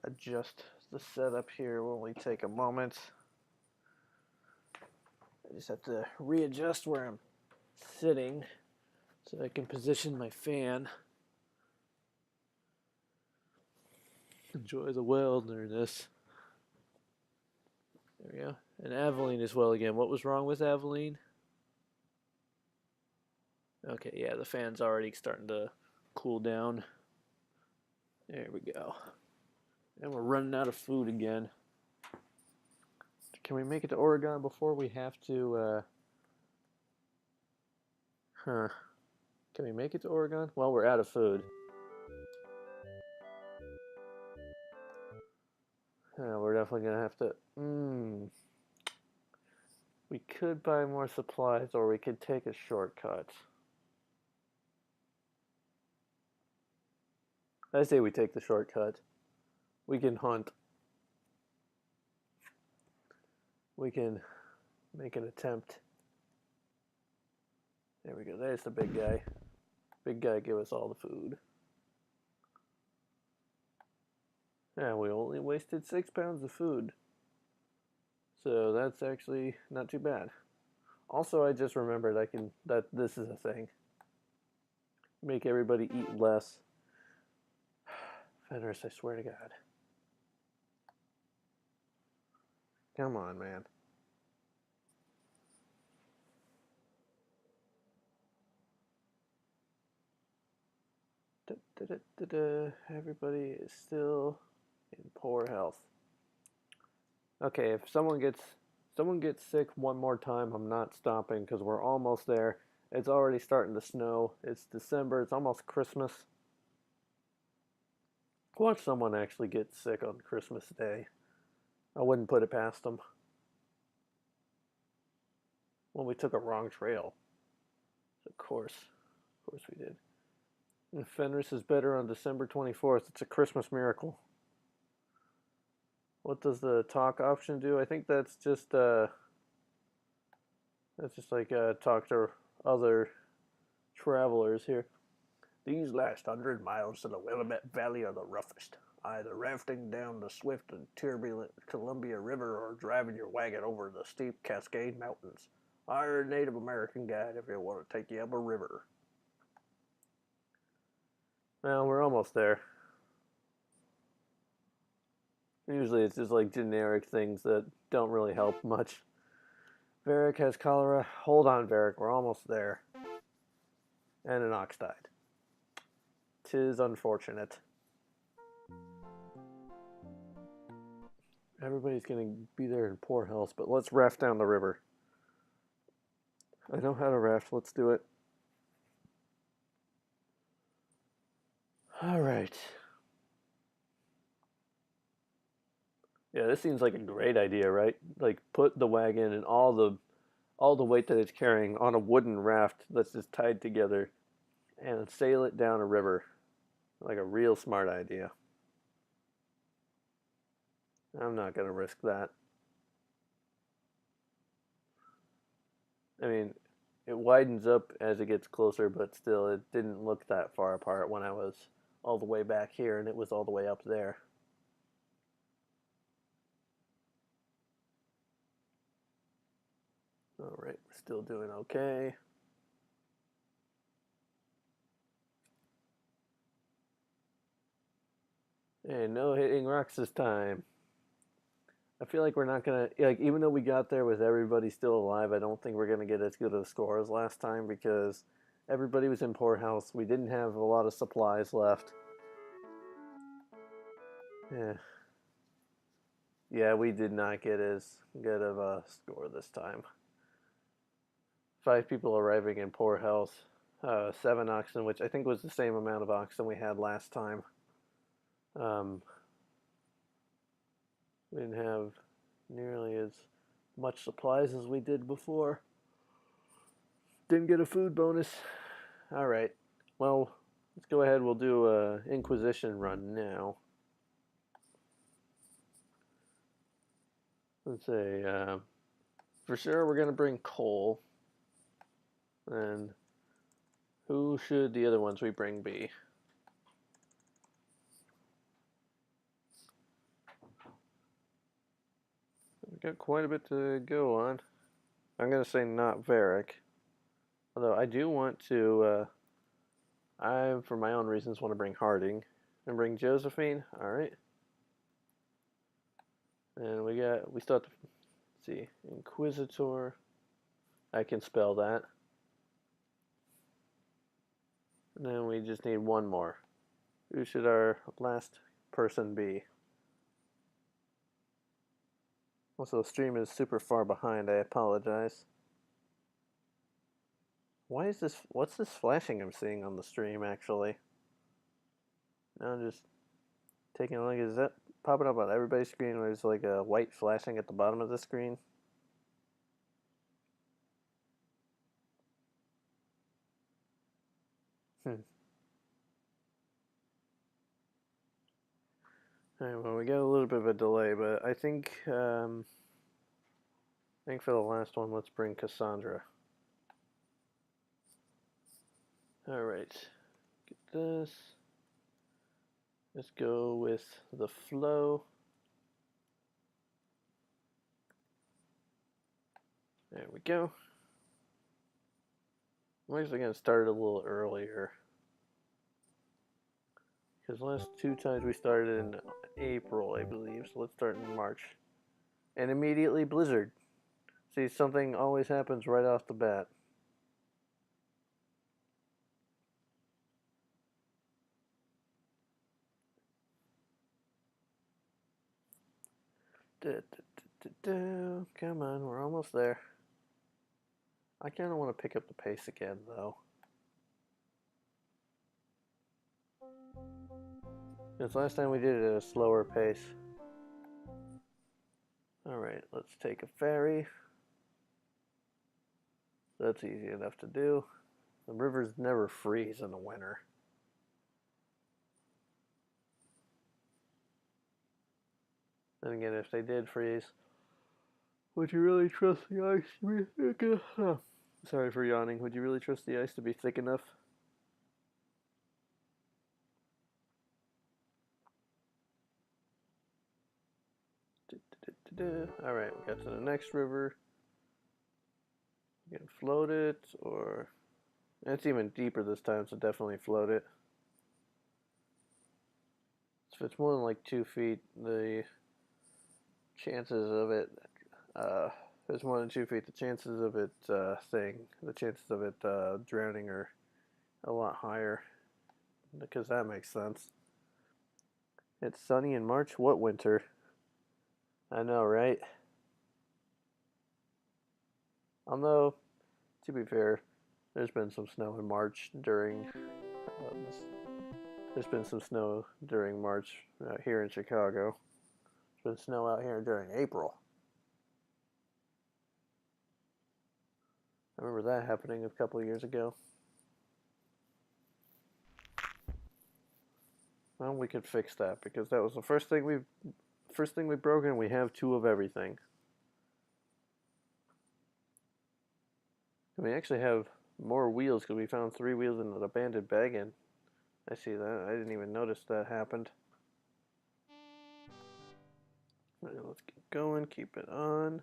adjust the setup here. Will only take a moment. I just have to readjust where I'm sitting so I can position my fan. Enjoy the wilderness. There we go. And Aveline as well again. What was wrong with Aveline? Okay, yeah, the fan's already starting to cool down. There we go. And we're running out of food again. Can we make it to Oregon before we have to, Can we make it to Oregon? Well, we're out of food. We're definitely gonna have to, we could buy more supplies or we could take a shortcut. I say we take the shortcut. We can hunt. We can make an attempt. There we go. There's the big guy. Big guy give us all the food. And we only wasted 6 pounds of food. So that's actually not too bad. Also, I just remembered that this is a thing. Make everybody eat less. Fenris, I swear to God. Come on, man. Everybody is still in poor health. Okay, if someone gets sick one more time, I'm not stopping because we're almost there. It's already starting to snow. It's December. It's almost Christmas. Watch someone actually get sick on Christmas Day. I wouldn't put it past them. Well, we took a wrong trail. Of course we did. And Fenris is better on December 24th. It's a Christmas miracle. What does the talk option do? I think that's just like talk to other travelers here. These last 100 miles to the Willamette Valley are the roughest. Either rafting down the swift and turbulent Columbia River or driving your wagon over the steep Cascade Mountains. Hire a Native American guide if you want to take you up a river. Well, we're almost there. Usually it's just like generic things that don't really help much. Varric has cholera. Hold on, Varric. We're almost there. And an ox died. 'Tis unfortunate. Everybody's going to be there in poor health, but let's raft down the river. I know how to raft. Let's do it. All right. Yeah, this seems like a great idea, right? Like put the wagon and all the weight that it's carrying on a wooden raft that's just tied together and sail it down a river. Like a real smart idea. I'm not going to risk that. I mean, it widens up as it gets closer, but still, it didn't look that far apart when I was all the way back here and it was all the way up there. All right, we're still doing okay. And no hitting rocks this time. I feel like we're not gonna like even though we got there with everybody still alive, I don't think we're gonna get as good of a score as last time because everybody was in poor health. We didn't have a lot of supplies left. Yeah. Yeah, we did not get as good of a score this time. 5 people arriving in poor health. 7 oxen, which I think was the same amount of oxen we had last time. Um, we didn't have nearly as much supplies as we did before. Didn't get a food bonus. All right. Well, let's go ahead. We'll do a Inquisition run now. Let's say, for sure we're going to bring coal. And who should the other ones we bring be? We've got quite a bit to go on. I'm going to say not Varric. Although I do want to, I, for my own reasons, want to bring Harding. And bring Josephine. Alright. And we still have to, let's see, Inquisitor. I can spell that. And then we just need one more. Who should our last person be? Also, the stream is super far behind. I apologize. Why is this? What's this flashing I'm seeing on the stream, actually? Now I'm just taking a look. Is that popping up on everybody's screen where there's like a white flashing at the bottom of the screen? Alright, well, we got a little bit of a delay, but I think for the last one, let's bring Cassandra. Alright, get this. Let's go with the flow. There we go. I'm actually going to start a little earlier. Because last 2 times we started in April, I believe. So let's start in March. And immediately blizzard. See, something always happens right off the bat. Come on, we're almost there. I kind of want to pick up the pace again, though. Because last time we did it at a slower pace. Alright, let's take a ferry. That's easy enough to do. The rivers never freeze in the winter. Then again, if they did freeze, would you really trust the ice to be thick enough? Sorry for yawning. Would you really trust the ice to be thick enough? Alright, we got to the next river. We can float it, or... It's even deeper this time, so definitely float it. If it's more than like 2 feet, the chances of it, if it's more than 2 feet, the chances of it drowning are a lot higher. Because that makes sense. It's sunny in March? What winter? I know, right? Although, to be fair, there's been some snow in March during... there's been some snow during March here in Chicago. There's been snow out here during April. I remember that happening a couple of years ago. Well, we could fix that because that was the first thing we broke, and we have 2 of everything. And we actually have more wheels because we found 3 wheels in an abandoned wagon. I see that. I didn't even notice that happened. Right, let's get going. Keep it on.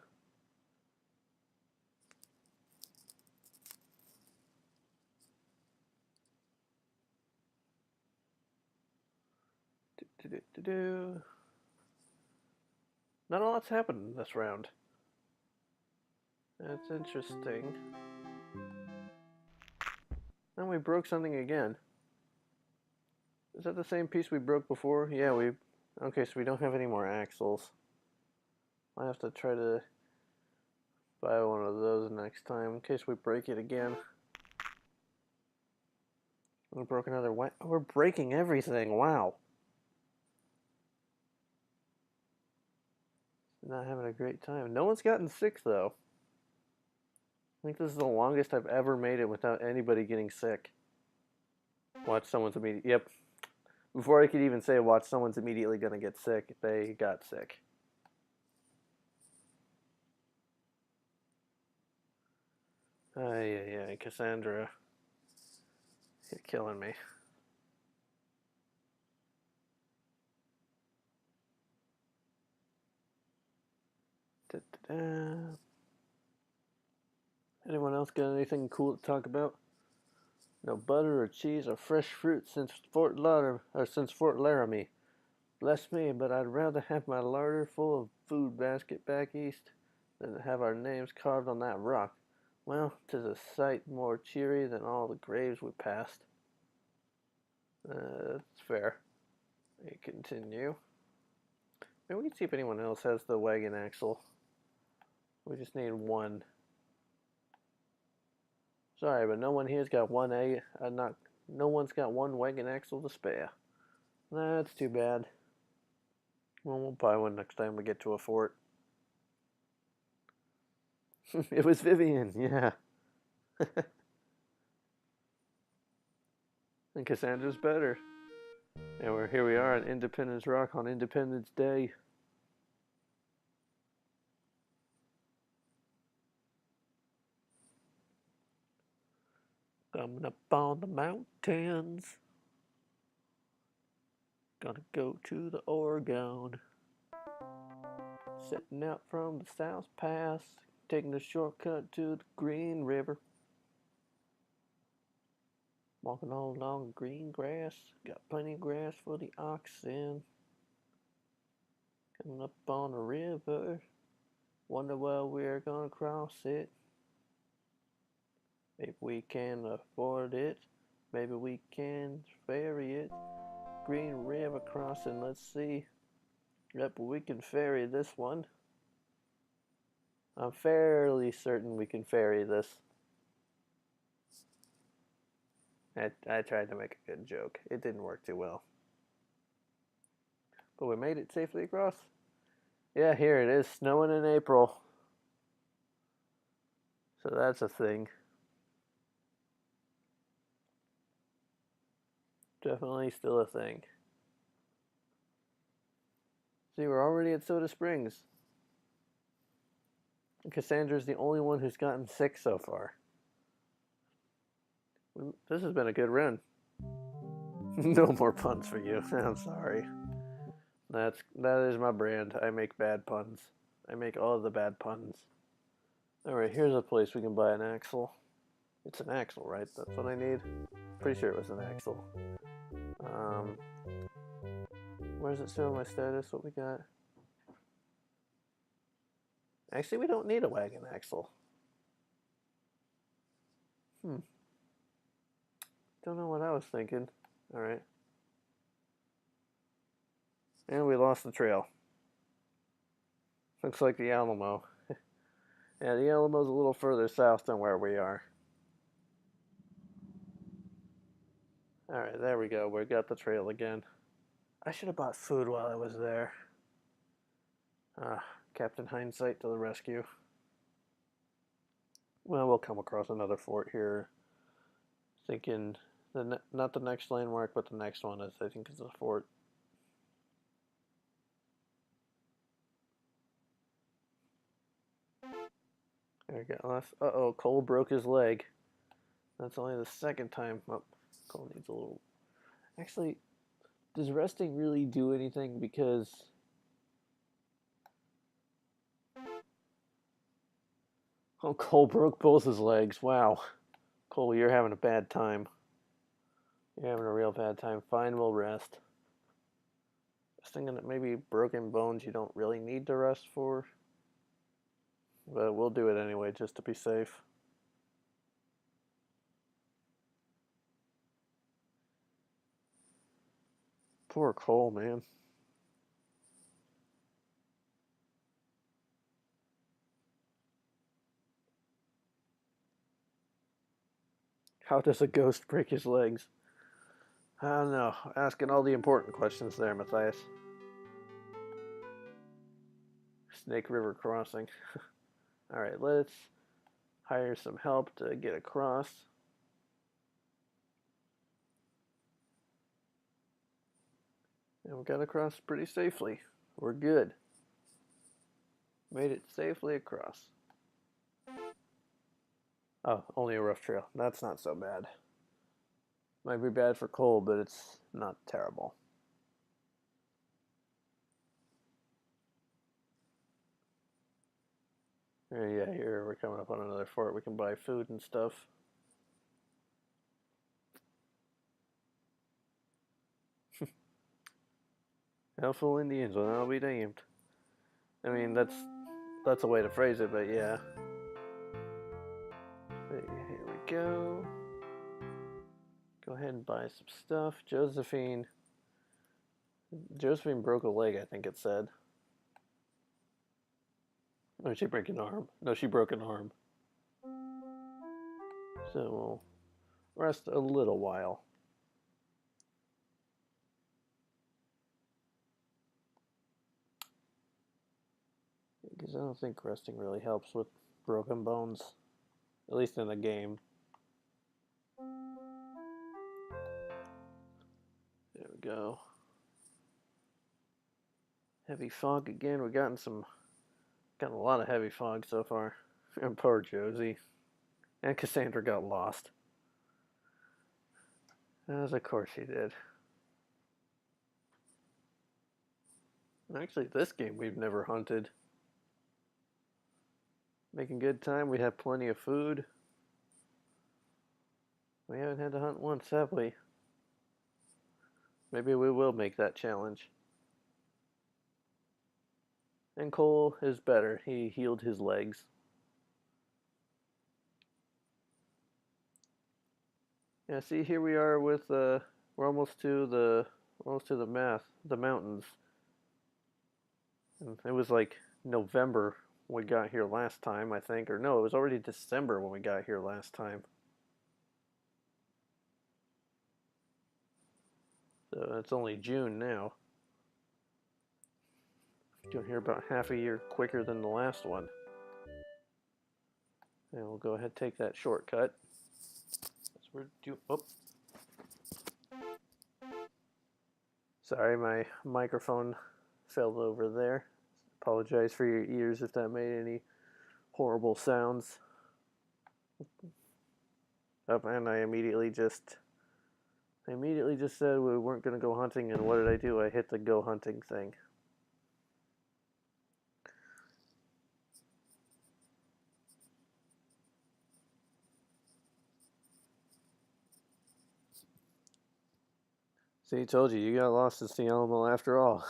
Not a lot's happened this round. That's interesting. And we broke something again. Is that the same piece we broke before? Yeah, okay, so we don't have any more axles. I have to try to buy one of those next time in case we break it again. We broke another way. We're breaking everything. Wow. Not having a great time. No one's gotten sick though. I think this is the longest I've ever made it without anybody getting sick. Watch someone's immediate. Yep. Before I could even say watch someone's immediately gonna get sick, they got sick. Ay, Cassandra. You're killing me. Da-da-da. Anyone else got anything cool to talk about? No butter or cheese or fresh fruit since Fort Laramie. Bless me, but I'd rather have my larder full of food basket back east than to have our names carved on that rock. Well, 'tis a sight more cheery than all the graves we passed. That's fair. We continue. Maybe we can see if anyone else has the wagon axle. We just need one. Sorry, but no one here's got one egg. No one's got one wagon axle to spare. That's too bad. Well, we'll buy one next time we get to a fort. It was Vivian, yeah. And Cassandra's better. And here we are at Independence Rock on Independence Day. Coming up on the mountains. Gonna go to the Oregon. Setting out from the South Pass. Taking the shortcut to the Green River. Walking all along green grass. Got plenty of grass for the oxen. Coming up on the river. Wonder where we're gonna cross it. If we can afford it, maybe we can ferry it. Green River crossing, let's see. Yep, we can ferry this one. I'm fairly certain we can ferry this. I tried to make a good joke. It didn't work too well. But we made it safely across. Yeah, here it is, snowing in April. So that's a thing. Definitely still a thing. See, we're already at Soda Springs. Cassandra's the only one who's gotten sick so far. This has been a good run. No more puns for you. I'm sorry. That is my brand. I make bad puns. I make all of the bad puns. Alright, here's a place we can buy an axle. It's an axle, right? That's what I need? Pretty sure it was an axle. Where does it show my status? What we got? Actually, we don't need a wagon axle. Don't know what I was thinking. Alright. And we lost the trail. Looks like the Alamo. Yeah, the Alamo's a little further south than where we are. Alright, there we go. We got the trail again. I should have bought food while I was there. Captain Hindsight to the rescue. Well, we'll come across another fort here. Thinking, not the next landmark, but the next one is, I think, is a fort. There we go. Uh-oh, Cole broke his leg. That's only the second time. Oh, Cole needs a little... Actually, does resting really do anything? Because... Oh, Cole broke both his legs. Wow. Cole, you're having a bad time. You're having a real bad time. Fine, we'll rest. I was thinking that maybe broken bones you don't really need to rest for. But we'll do it anyway, just to be safe. Poor Cole, man. How does a ghost break his legs? I don't know. Asking all the important questions there, Matthias. Snake River crossing. Alright, let's hire some help to get across. And we got across pretty safely. We're good. Made it safely across. Oh, only a rough trail. That's not so bad. Might be bad for Cole, but it's not terrible. Yeah, here we're coming up on another fort. We can buy food and stuff. Helpful Indians, well, I'll be damned. I mean, that's a way to phrase it, but yeah. Here we go. Go ahead and buy some stuff. Josephine broke a leg, I think it said. Oh, she broke an arm. No, she broke an arm. So we'll rest a little while. Because I don't think resting really helps with broken bones. At least in the game. There we go. Heavy fog again. We've gotten a lot of heavy fog so far. And poor Josie. And Cassandra got lost. As of course she did. Actually, this game we've never hunted. Making good time. We have plenty of food. We haven't had to hunt once, have we? Maybe we will make that challenge. And Cole is better. He healed his legs. Yeah, see, here we are with we're almost to the mountains. And it was like November when we got here last time, I think, or no, it was already December when we got here last time. So it's only June now. Doing here about half a year quicker than the last one. And we'll go ahead and take that shortcut. Sorry, my microphone fell over there. Apologize for your ears if that made any horrible sounds. And I immediately just said we weren't going to go hunting, and what did I do? I hit the go hunting thing. See, told you, you got lost in Sea Alamo after all.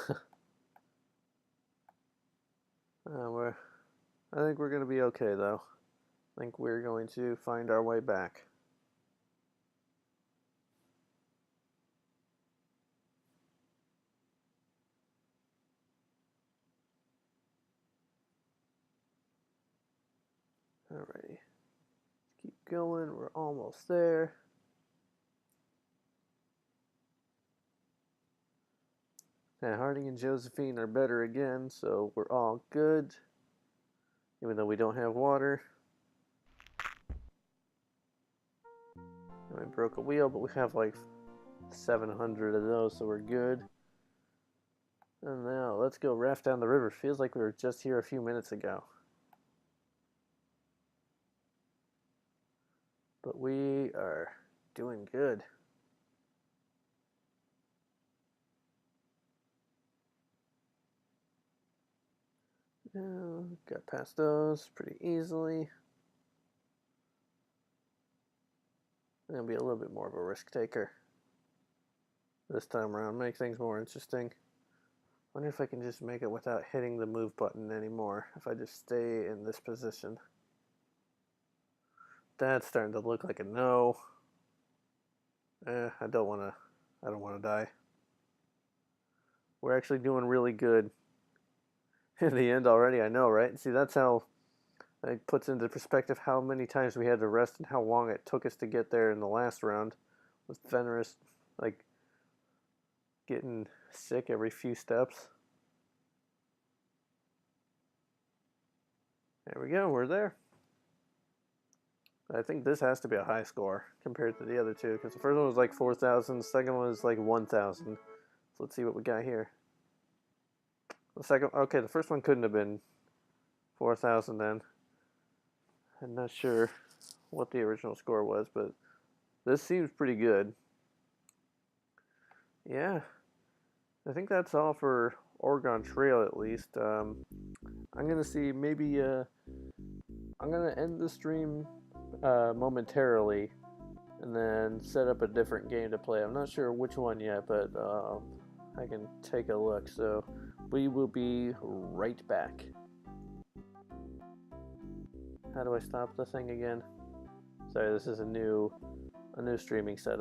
I think we're going to be okay, though. I think we're going to find our way back. Alrighty. Keep going. We're almost there. And Harding and Josephine are better again, so we're all good. Even though we don't have water. I broke a wheel, but we have like 700 of those, so we're good. And now let's go raft down the river. Feels like we were just here a few minutes ago. But we are doing good. Got past those pretty easily. I'm going to be a little bit more of a risk taker this time around. Make things more interesting. Wonder if I can just make it without hitting the move button anymore. If I just stay in this position. That's starting to look like a no. I don't want to die. We're actually doing really good in the end already, I know, right? See, that's how it puts into perspective how many times we had to rest and how long it took us to get there in the last round with Fenris. Like, getting sick every few steps. There we go, we're there. I think this has to be a high score compared to the other two, because the first one was like 4,000, the second one was like 1,000. So let's see what we got here. The second, okay, the first one couldn't have been 4,000 then. I'm not sure what the original score was, but this seems pretty good. Yeah, I think that's all for Oregon Trail at least. I'm gonna see maybe I'm gonna end the stream momentarily and then set up a different game to play. I'm not sure which one yet, but I can take a look. So we will be right back. How do I stop the thing again? Sorry, this is a new streaming setup.